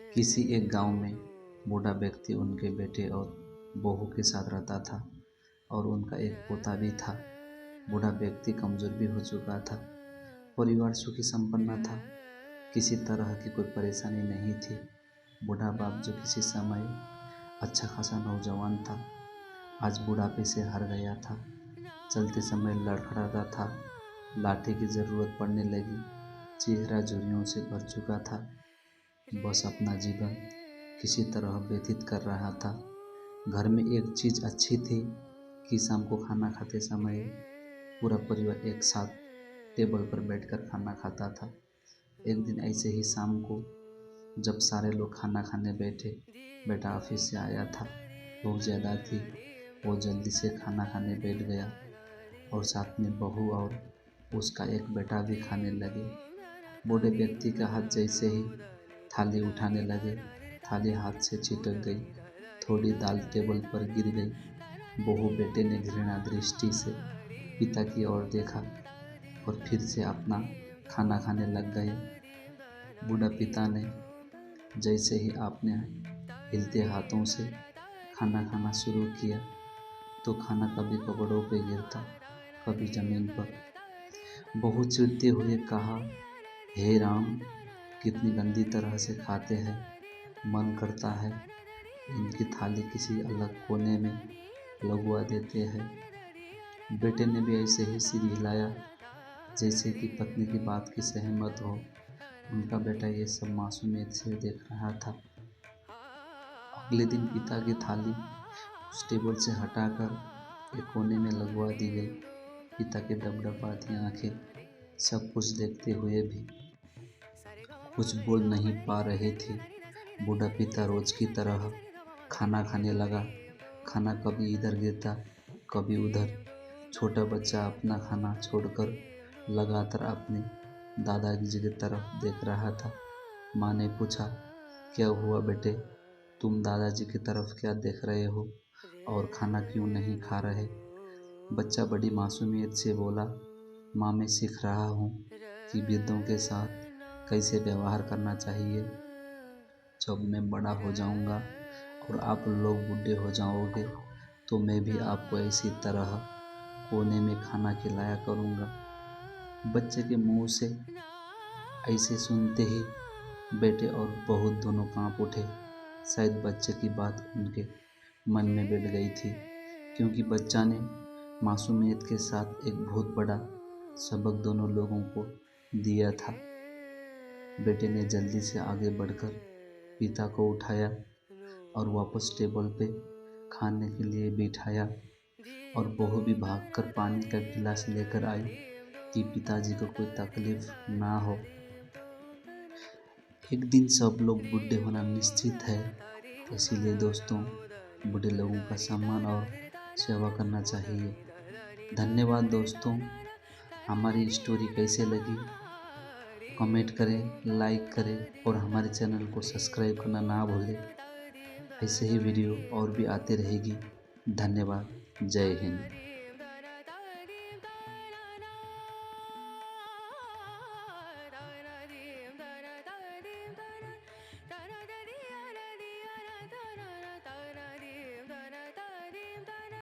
किसी एक गांव में बूढ़ा व्यक्ति उनके बेटे और बहू के साथ रहता था और उनका एक पोता भी था। बूढ़ा व्यक्ति कमजोर भी हो चुका था। परिवार सुखी संपन्न था। किसी तरह की कोई परेशानी नहीं थी। बूढ़ा बाप जो किसी समय अच्छा खासा नौजवान था, आज बुढ़ापे से हार गया था। चलते समय लड़खड़ाता था, लाठी की जरूरत पड़ने लगी। चेहरा झुर्रियों से भर चुका था। बस अपना जीवन किसी तरह व्यतीत कर रहा था। घर में एक चीज अच्छी थी कि शाम को खाना खाते समय पूरा परिवार एक साथ टेबल पर बैठकर खाना खाता था। एक दिन ऐसे ही शाम को जब सारे लोग खाना खाने बैठे, बेटा ऑफिस से आया था, भूख ज़्यादा थी। वो जल्दी से खाना खाने बैठ गया और साथ में बहू और उसका एक बेटा भी खाने लगे। बूढ़े व्यक्ति का हाथ जैसे ही थाली उठाने लगे, थाली हाथ से छिटक गई। थोड़ी दाल टेबल पर गिर गई। बहू बेटे ने घृणा दृष्टि से पिता की ओर देखा और फिर से अपना खाना खाने लग गए। बूढ़ा पिता ने जैसे ही आपने हिलते हाथों से खाना खाना शुरू किया तो खाना कभी कपड़ों पे गिरता, कभी जमीन पर। बहू चिढ़ते हुए कहा, हे राम, कितनी गंदी तरह से खाते हैं। मन करता है इनकी थाली किसी अलग कोने में लगवा देते हैं। बेटे ने भी ऐसे ही सिर हिलाया जैसे कि पत्नी की बात की सहमत हो। उनका बेटा ये सब मासूमियत से देख रहा था। अगले दिन पिता की थाली उस टेबल से हटाकर एक कोने में लगवा दी गई। पिता की डबडबाती आंखें सब कुछ देखते हुए भी कुछ बोल नहीं पा रहे थे। बूढ़ा पिता रोज की तरह खाना खाने लगा। खाना कभी इधर गिरता, कभी उधर। छोटा बच्चा अपना खाना छोड़कर लगातार अपने दादाजी की तरफ देख रहा था। माँ ने पूछा, क्या हुआ बेटे, तुम दादाजी की तरफ क्या देख रहे हो और खाना क्यों नहीं खा रहे? बच्चा बड़ी मासूमियत से बोला, माँ मैं सीख रहा हूँ कि वृद्धों के साथ कैसे व्यवहार करना चाहिए। जब मैं बड़ा हो जाऊँगा और आप लोग बूढ़े हो जाओगे तो मैं भी आपको इसी तरह कोने में खाना खिलाया करूँगा। बच्चे के मुंह से ऐसे सुनते ही बेटे और बहू दोनों कांप उठे। शायद बच्चे की बात उनके मन में बैठ गई थी, क्योंकि बच्चा ने मासूमियत के साथ एक बहुत बड़ा सबक दोनों लोगों को दिया था। बेटे ने जल्दी से आगे बढ़कर पिता को उठाया और वापस टेबल पे खाने के लिए बिठाया, और बहू भी भागकर पानी का गिलास लेकर आई कि पिताजी को कोई तकलीफ ना हो। एक दिन सब लोग बूढ़े होना निश्चित है, इसीलिए दोस्तों बूढ़े लोगों का सम्मान और सेवा करना चाहिए। धन्यवाद दोस्तों। हमारी स्टोरी कैसे लगी कमेंट करें, लाइक करें और हमारे चैनल को सब्सक्राइब करना ना भूलें। ऐसे ही वीडियो और भी आते रहेगी। धन्यवाद। जय हिंद।